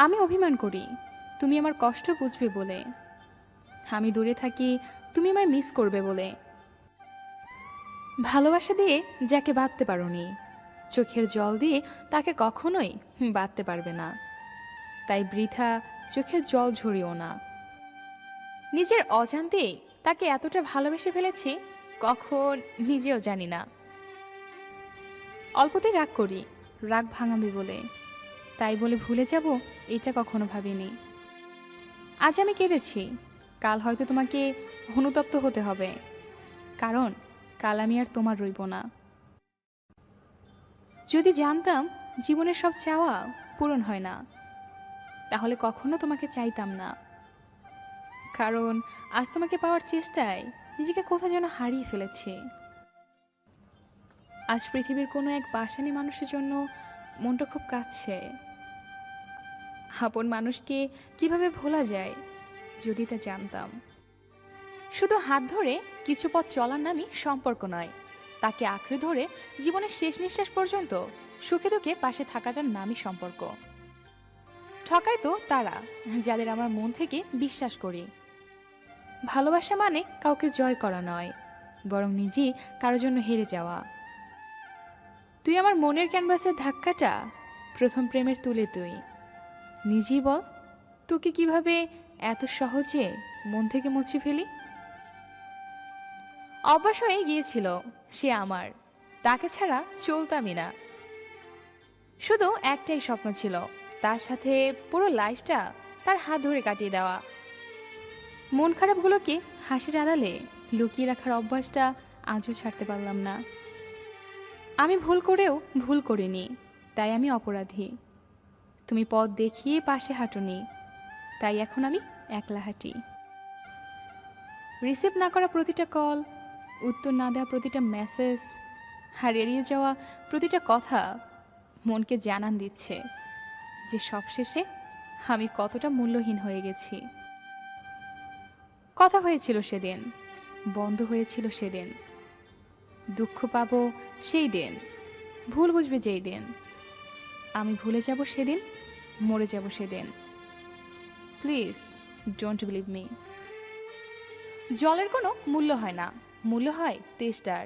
আমি অভিমান করি তুমি আমার কষ্ট বুঝবে বলে, আমি দূরে থাকি তুমি আমায় মিস করবে বলে। ভালোবাসা দিয়ে যাকে বাঁধতে পারোনি, চোখের জল দিয়ে তাকে কখনোই বাঁধতে পারবে না। তাই বৃথা চোখের জল ঝরিও না। নিজের অজান্তেই তাকে এতটা ভালোবেসে ফেলেছি, কখন নিজেও জানি না। অল্পতেই রাগ করি, রাগ ভাঙাবে বলে, তাই বলে ভুলে যাব এটা কখনো ভাবিনি। আজ আমি কেঁদেছি, কাল হয়তো তোমাকে অনুতপ্ত হতে হবে, কারণ কাল আমি আর তোমার রইব না। যদি জানতাম জীবনের সব চাওয়া পূরণ হয় না, তাহলে কখনো তোমাকে চাইতাম না। কারণ আজ তোমাকে পাওয়ার চেষ্টায় নিজেকে কোথাও যেন হারিয়ে ফেলেছি। আজ পৃথিবীর কোনো এক বাসানি মানুষের জন্য মনটা খুব কাঁদছে। আপন মানুষকে কিভাবে ভোলা যায় যদি তা জানতাম। শুধু হাত ধরে কিছু পথ চলার নামই সম্পর্ক নয়, তাকে আঁকড়ে ধরে জীবনের শেষ নিঃশ্বাস পর্যন্ত সুখে দুঃখে পাশে থাকাটার নামই সম্পর্ক। ঠকায় তো তারা যাদের আমার মন থেকে বিশ্বাস করি। ভালোবাসা মানে কাউকে জয় করা নয়, বরং নিজেই কারোর জন্য হেরে যাওয়া। তুই আমার মনের ক্যানভাসের ধাক্কাটা প্রথম প্রেমের তুলে তুই নিজেই বল, তোকে কিভাবে এত সহজে মন থেকে মুছে ফেলি। অভ্যাস হয়ে গিয়েছিল সে আমার, তাকে ছাড়া চলতামই না। শুধু একটাই স্বপ্ন ছিল, তার সাথে পুরো লাইফটা তার হাত ধরে কাটিয়ে দেওয়া। মন খারাপগুলোকে হাসির আড়ালে লুকিয়ে রাখার অভ্যাসটা আজও ছাড়তে পারলাম না। আমি ভুল করেও ভুল করিনি, তাই আমি অপরাধী। তুমি পথ দেখিয়ে পাশে হাঁটুনি, তাই এখন আমি একলা হাঁটি। রিসিভ না করা প্রতিটা কল, উত্তর না দেওয়া প্রতিটা মেসেজ, আর এড়িয়ে যাওয়া প্রতিটা কথা মনকে জানান দিচ্ছে যে সবশেষে আমি কতটা মূল্যহীন হয়ে গেছি। কথা হয়েছিল সেদিন, বন্ধ হয়েছিল সেদিন, দুঃখ পাবো সেই দিন, ভুল বুঝবে যেই দিন। আমি ভুলে যাব সেদিন, মরে যাব সেদিন। Please don't believe me. জলের কোনো মূল্য হয় না, মূল্য হয় তেষ্টার।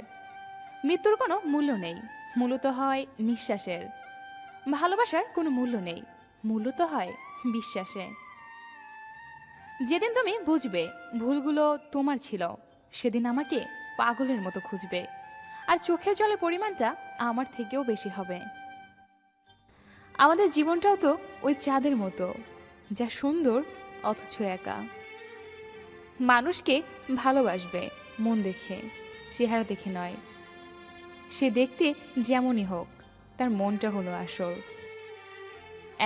মৃত্যুর কোনো মূল্য নেই, মূল্য তো হয় নিঃশ্বাসের। ভালোবাসার কোনো মূল্য নেই, মূল্য তো হয় বিশ্বাসে। যেদিন তুমি বুঝবে ভুলগুলো তোমার ছিল, সেদিন আমাকে পাগলের মতো খুঁজবে, আর চোখের জলের পরিমাণটা আমার থেকেও বেশি হবে। আমাদের জীবনটাও তো ওই চাঁদের মতো, যা সুন্দর অথচ একা। মানুষকে ভালোবাসবে মন দেখে, চেহারা দেখে নয়। সে দেখতে যেমনই হোক, তার মনটা হলো আসল।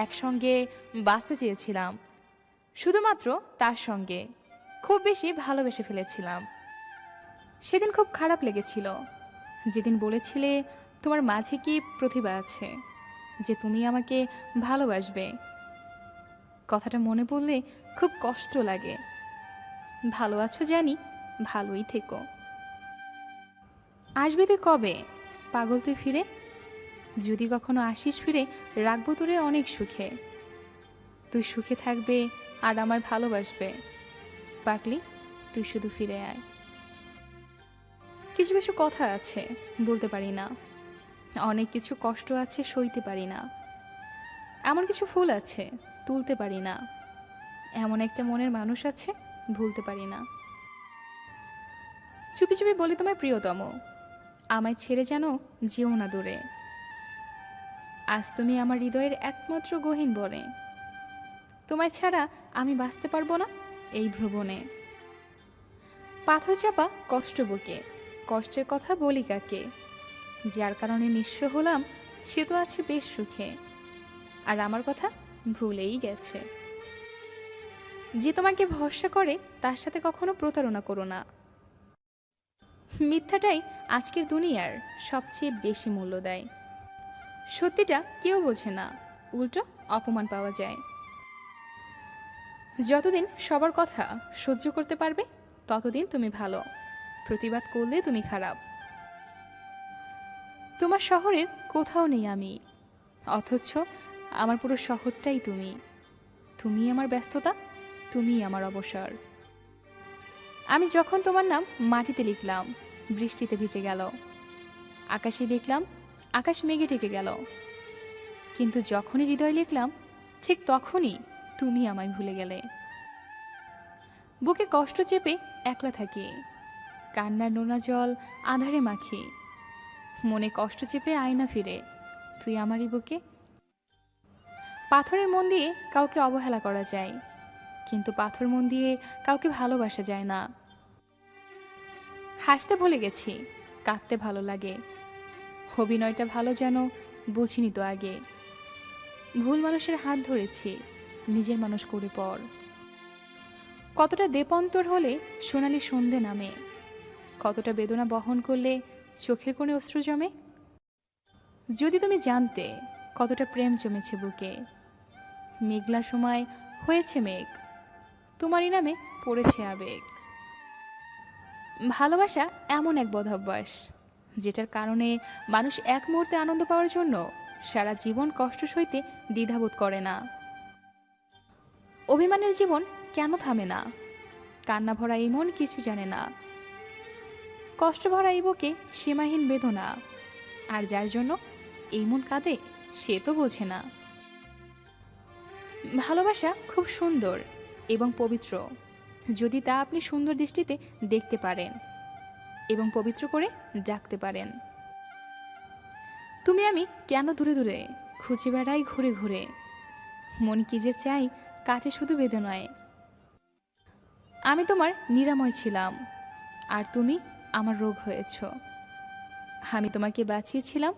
একসঙ্গে বাঁচতে চেয়েছিলাম, শুধুমাত্র তার সঙ্গে খুব বেশি ভালোবেসে ফেলেছিলাম। সেদিন খুব খারাপ লেগেছিল যেদিন বলেছিলে তোমার মাঝে কি প্রতিভা আছে, যে তুমি আমাকে ভালোবাসবে। কথাটা মনে পড়লে খুব কষ্ট লাগে। ভালো আছো জানি, ভালোই থেকো। আসবে তুই কবে পাগল তুই ফিরে? যদি কখনো আসিস ফিরে, রাখবো তোরে অনেক সুখে। তুই সুখে থাকবে আর আমার ভালোবাসবে। পাগলি, তুই শুধু ফিরে আয়। কিছু কিছু কথা আছে বলতে পারি না, অনেক কিছু কষ্ট আছে সইতে পারি না, এমন কিছু ফুল আছে তুলতে পারি না, এমন একটা মনের মানুষ আছে ভুলতে পারি না। চুপি চুপি বলি তোমায় প্রিয়তম, আমায় ছেড়ে যেন যেও না দূরে। আজ তুমি আমার হৃদয়ের একমাত্র গহীন বনে, তোমায় ছাড়া আমি বাঁচতে পারবো না এই ভ্রমণে। পাথর চাপা কষ্ট বুকে, কষ্টের কথা বলি কাকে? যার কারণে নিঃস্ব হলাম সে তো আছে বেশ সুখে, আর আমার কথা ভুলেই গেছে। যে তোমাকে ভরসা করে তার সাথে কখনো প্রতারণা করো না। মিথ্যাটাই আজকের দুনিয়ার সবচেয়ে বেশি মূল্য দেয়। সত্যিটা কেউ বোঝে না, উল্টো অপমান পাওয়া যায়। যতদিন সবার কথা সহ্য করতে পারবে ততদিন তুমি ভালো, প্রতিবাদ করলে তুমি খারাপ। তোমার শহরের কোথাও নেই আমি, অথচ আমার পুরো শহরটাই তুমি। তুমি আমার ব্যস্ততা, তুমি আমার অবসর। আমি যখন তোমার নাম মাটিতে লিখলাম, বৃষ্টিতে ভিজে গেল। আকাশে লিখলাম, আকাশ মেঘে ঢেকে গেল। কিন্তু যখনই হৃদয় লিখলাম, ঠিক তখনই তুমি আমায় ভুলে গেলে। বুকে কষ্ট চেপে একলা থাকি, কান্নার নোনা জল আধারে মাখি। মনে কষ্ট চেপে আয়না ফিরে, তুই আমারই বুকে। পাথরের মন দিয়ে কাউকে অবহেলা করা যায়, কিন্তু পাথর মন দিয়ে কাউকে ভালোবাসা যায় না। হাসতে ভুলে গেছি, কাঁদতে ভালো লাগে। অভিনয়টা ভালো যেন বুঝিনি তো আগে। ভুল মানুষের হাত ধরেছি, নিজের মানুষ করে পর। কতটা দেপন্তর হলে সোনালি সন্ধে নামে, কতটা বেদনা বহন করলে চোখের কোণে অশ্রু জমে। যদি তুমি জানতে কতটা প্রেম জমেছে বুকে, মেঘলা সময় হয়েছে মেঘ, তোমারই নামে পড়েছে আবেগ। ভালোবাসা এমন এক বদভ্যাস, যেটার কারণে মানুষ এক মুহূর্তে আনন্দ পাওয়ার জন্য সারা জীবন কষ্ট সইতে দ্বিধাবোধ করে না। অভিমানের জীবন কেন থামে না, কান্না ভরা এই মন কিছু জানে না। কষ্ট ভরা এই বুকে সীমাহীন বেদনা, আর যার জন্য এই মন কাঁদে সে তো বোঝে না। ভালোবাসা খুব সুন্দর এবং পবিত্র, যদি তা আপনি সুন্দর দৃষ্টিতে দেখতে পারেন এবং পবিত্র করে ডাকতে পারেন। তুমি আমি কেন দূরে দূরে খুঁজে বেড়াই ঘুরে ঘুরে, মন কি যে চাই কাটে শুধু বেদনায়। আমি তোমার নিরাময় ছিলাম, আর তুমি আমার রোগ হয়েছ। আমি তোমাকে বাঁচিয়েছিলাম,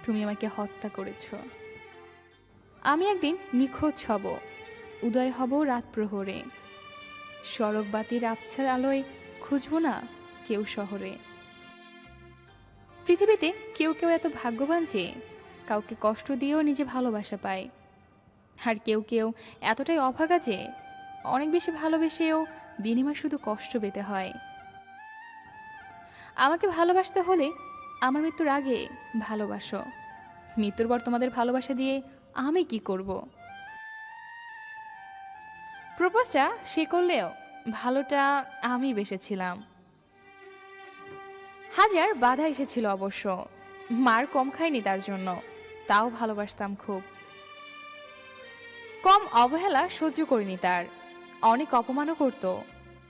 তুমি আমাকে হত্যা করেছ। আমি একদিন নিখোঁজ হব, উদয় হব রাত প্রহরে। সড়ক বাতির আবছা আলোয় খুঁজব না কেউ শহরে। পৃথিবীতে কেউ কেউ এত ভাগ্যবান যে কাউকে কষ্ট দিয়েও নিজে ভালোবাসা পায়, আর কেউ কেউ এতটাই অভাগা যে অনেক বেশি ভালোবেসেও বিনিময় শুধু কষ্ট পেতে হয়। আমাকে ভালোবাসতে হলে আমার মৃত্যুর আগে ভালোবাসো, মৃত্যুর পর তোমাদের ভালোবাসা দিয়ে আমি কি করব? প্রপোজটা সে করলেও ভালোটা আমি বেসেছিলাম। হাজার বাধা এসেছিল অবশ্য, মার কম খাইনি তার জন্য, তাও ভালোবাসতাম খুব। কম অবহেলা সহ্য করিনি তার, অনেক অপমানও করত,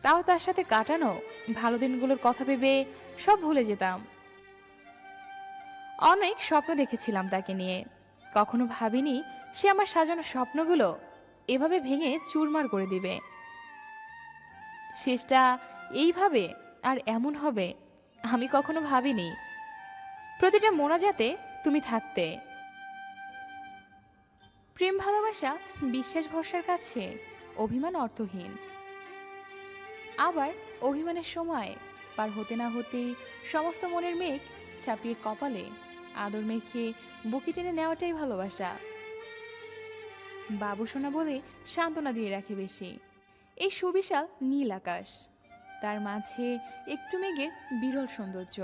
তাও তার সাথে কাটানো ভালো দিনগুলোর কথা ভেবে সব ভুলে যেতাম। অনেক স্বপ্ন দেখেছিলাম তাকে নিয়ে, কখনো ভাবিনি সে আমার সাজানো স্বপ্নগুলো এভাবে ভেঙে চুরমার করে দিবে। শেষটা এইভাবে আর এমন হবে আমি কখনো ভাবিনি। প্রতিটা মোনাজাতে তুমি থাকতে। প্রেম ভালোবাসা বিশ্বাস ভরসার কাছে অভিমান অর্থহীন। আবার অভিমানের সময় পার হতে না হতেই সমস্ত মনের মেঘ ছাপিয়ে কপালে আদর মেখে বুকে টেনে নেওয়াটাই ভালোবাসা। বাবু সোনা বলে সান্ত্বনা দিয়ে রাখে বেশি এই সুবিশাল নীল আকাশ, তার মাঝে একটু মেঘের বিরল সৌন্দর্য,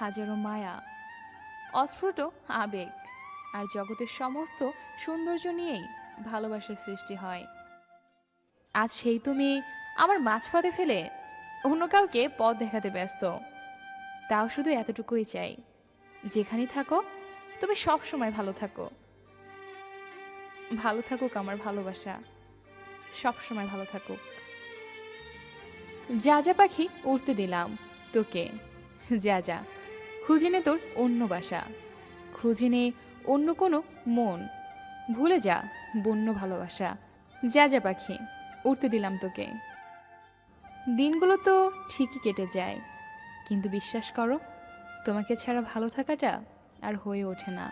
হাজারো মায়া, অস্ফুট আবেগ, আর জগতের সমস্ত সৌন্দর্য নিয়েই ভালোবাসার সৃষ্টি হয়। আজ সেই তুমি আমার মাঝপথে ফেলে অন্য কাউকে পথ দেখাতে ব্যস্ত। তাও শুধু এতটুকুই চাই, যেখানেই থাকো তুমি সব সময় ভালো থাকো। ভালো থাকুক আমার ভালোবাসা, সব সময় ভালো থাকুক। যা যা পাখি উড়তে দিলাম তোকে, যা যা খুঁজে নে তোর অন্য বাসা, খুঁজে নে অন্য কোনো মন, ভুলে যা বন্য ভালোবাসা। যা যা পাখি উড়তে দিলাম তোকে। দিনগুলো তো ঠিকই কেটে যায়, কিন্তু বিশ্বাস করো তোমাকে ছাড়া ভালো থাকাটা আর হয়ে ওঠে না।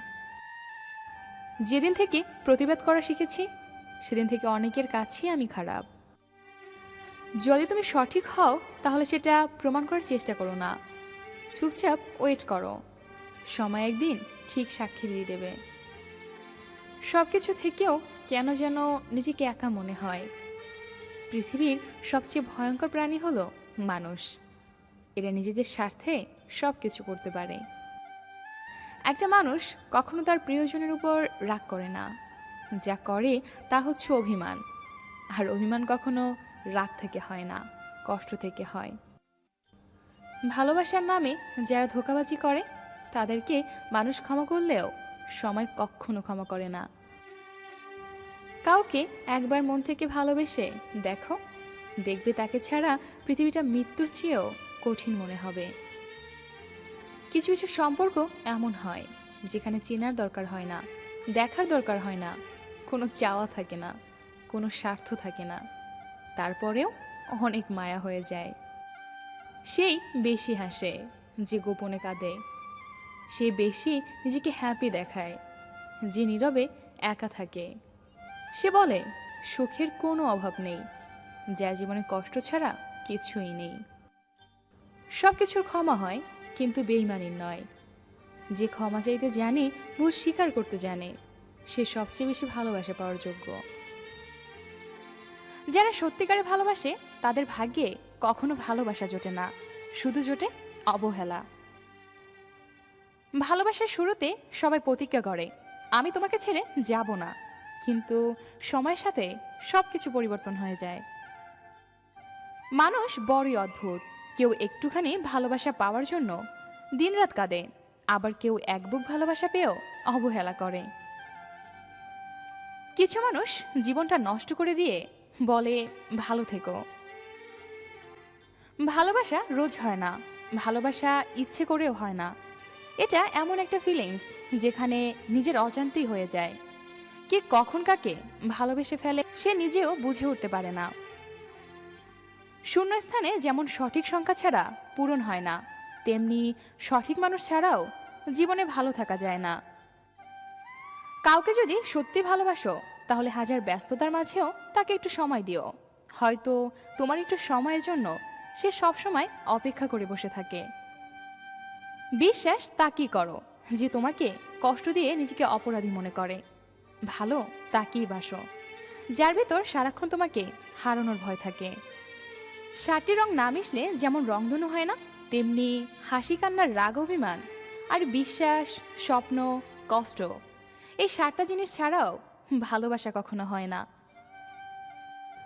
যেদিন থেকে প্রতিবাদ করা শিখেছি সেদিন থেকে অনেকের কাছেই আমি খারাপ। যদি তুমি সঠিক হও তাহলে সেটা প্রমাণ করার চেষ্টা করো না, চুপচাপ ওয়েট করো, সময় একদিন ঠিক সাক্ষী দিয়ে দেবে। সব কিছু থেকেও কেন যেন নিজেকে একা মনে হয়। পৃথিবীর সবচেয়ে ভয়ঙ্কর প্রাণী হলো মানুষ, এরা নিজেদের স্বার্থে সব কিছু করতে পারে। একটা মানুষ কখনো তার প্রিয়জনের উপর রাগ করে না, যা করে তা হচ্ছে অভিমান। আর অভিমান কখনো রাগ থেকে হয় না, কষ্ট থেকে হয়। ভালোবাসার নামে যারা ধোঁকাবাজি করে তাদেরকে মানুষ ক্ষমা করলেও সময় কখনো ক্ষমা করে না। কাউকে একবার মন থেকে ভালোবেসে দেখো, দেখবে তাকে ছাড়া পৃথিবীটা মৃত্যুর চেয়েও কঠিন মনে হবে। কিছু কিছু সম্পর্ক এমন হয় যেখানে চেনার দরকার হয় না, দেখার দরকার হয় না, কোনো চাওয়া থাকে না, কোনো স্বার্থ থাকে না, তারপরেও অনেক মায়া হয়ে যায়। সেই বেশি হাসে যে গোপনে কাঁদে, সে বেশি নিজেকে হ্যাপি দেখায় যে নীরবে একা থাকে। সে বলে সুখের কোনো অভাব নেই, যার জীবনে কষ্ট ছাড়া কিছুই নেই। সব কিছুর ক্ষমা হয়, কিন্তু বেইমানির নয়। যে ক্ষমা চাইতে জানে, ভুল স্বীকার করতে জানে, সে সবচেয়ে বেশি ভালোবাসা পাওয়ার যোগ্য। যারা সত্যিকারে ভালোবাসে তাদের ভাগ্যে কখনো ভালোবাসা জোটে না, শুধু জোটে অবহেলা। ভালোবাসার শুরুতে সবাই প্রতিজ্ঞা করে আমি তোমাকে ছেড়ে যাব না, কিন্তু সময়ের সাথে সবকিছু পরিবর্তন হয়ে যায়। মানুষ বড়ই অদ্ভুত, কেউ একটুখানি ভালোবাসা পাওয়ার জন্য দিনরাত কাঁদে, আবার কেউ এক বুক ভালোবাসা পেয়েও অবহেলা করে। কিছু মানুষ জীবনটা নষ্ট করে দিয়ে বলে ভালো থেকো। ভালোবাসা রোজ হয় না, ভালোবাসা ইচ্ছে করেও হয় না। এটা এমন একটা ফিলিংস যেখানে নিজের অজান্তেই হয়ে যায়। কে কখন কাকে ভালোবেসে ফেলে সে নিজেও বুঝে উঠতে পারে না। শূন্যস্থানে যেমন সঠিক সংখ্যা ছাড়া পূরণ হয় না, তেমনি সঠিক মানুষ ছাড়াও জীবনে ভালো থাকা যায় না। কাউকে যদি সত্যি ভালোবাসো তাহলে হাজার ব্যস্ততার মাঝেও তাকে একটু সময় দিও। হয়তো তোমার একটু সময়ের জন্য সে সবসময় অপেক্ষা করে বসে থাকে। বিশ্বাস তাকেই করো যে তোমাকে কষ্ট দিয়ে নিজেকে অপরাধী মনে করে। ভালো তাকেই বাসো যার ভেতর সারাক্ষণ তোমাকে হারানোর ভয় থাকে। 7টি রং না মিশলে যেমন রংধনু হয় না, তেমনি হাসি কান্নার রাগ অভিমান আর বিশ্বাস স্বপ্ন কষ্ট, এই 7টা জিনিস ছাড়াও ভালোবাসা কখনো হয় না।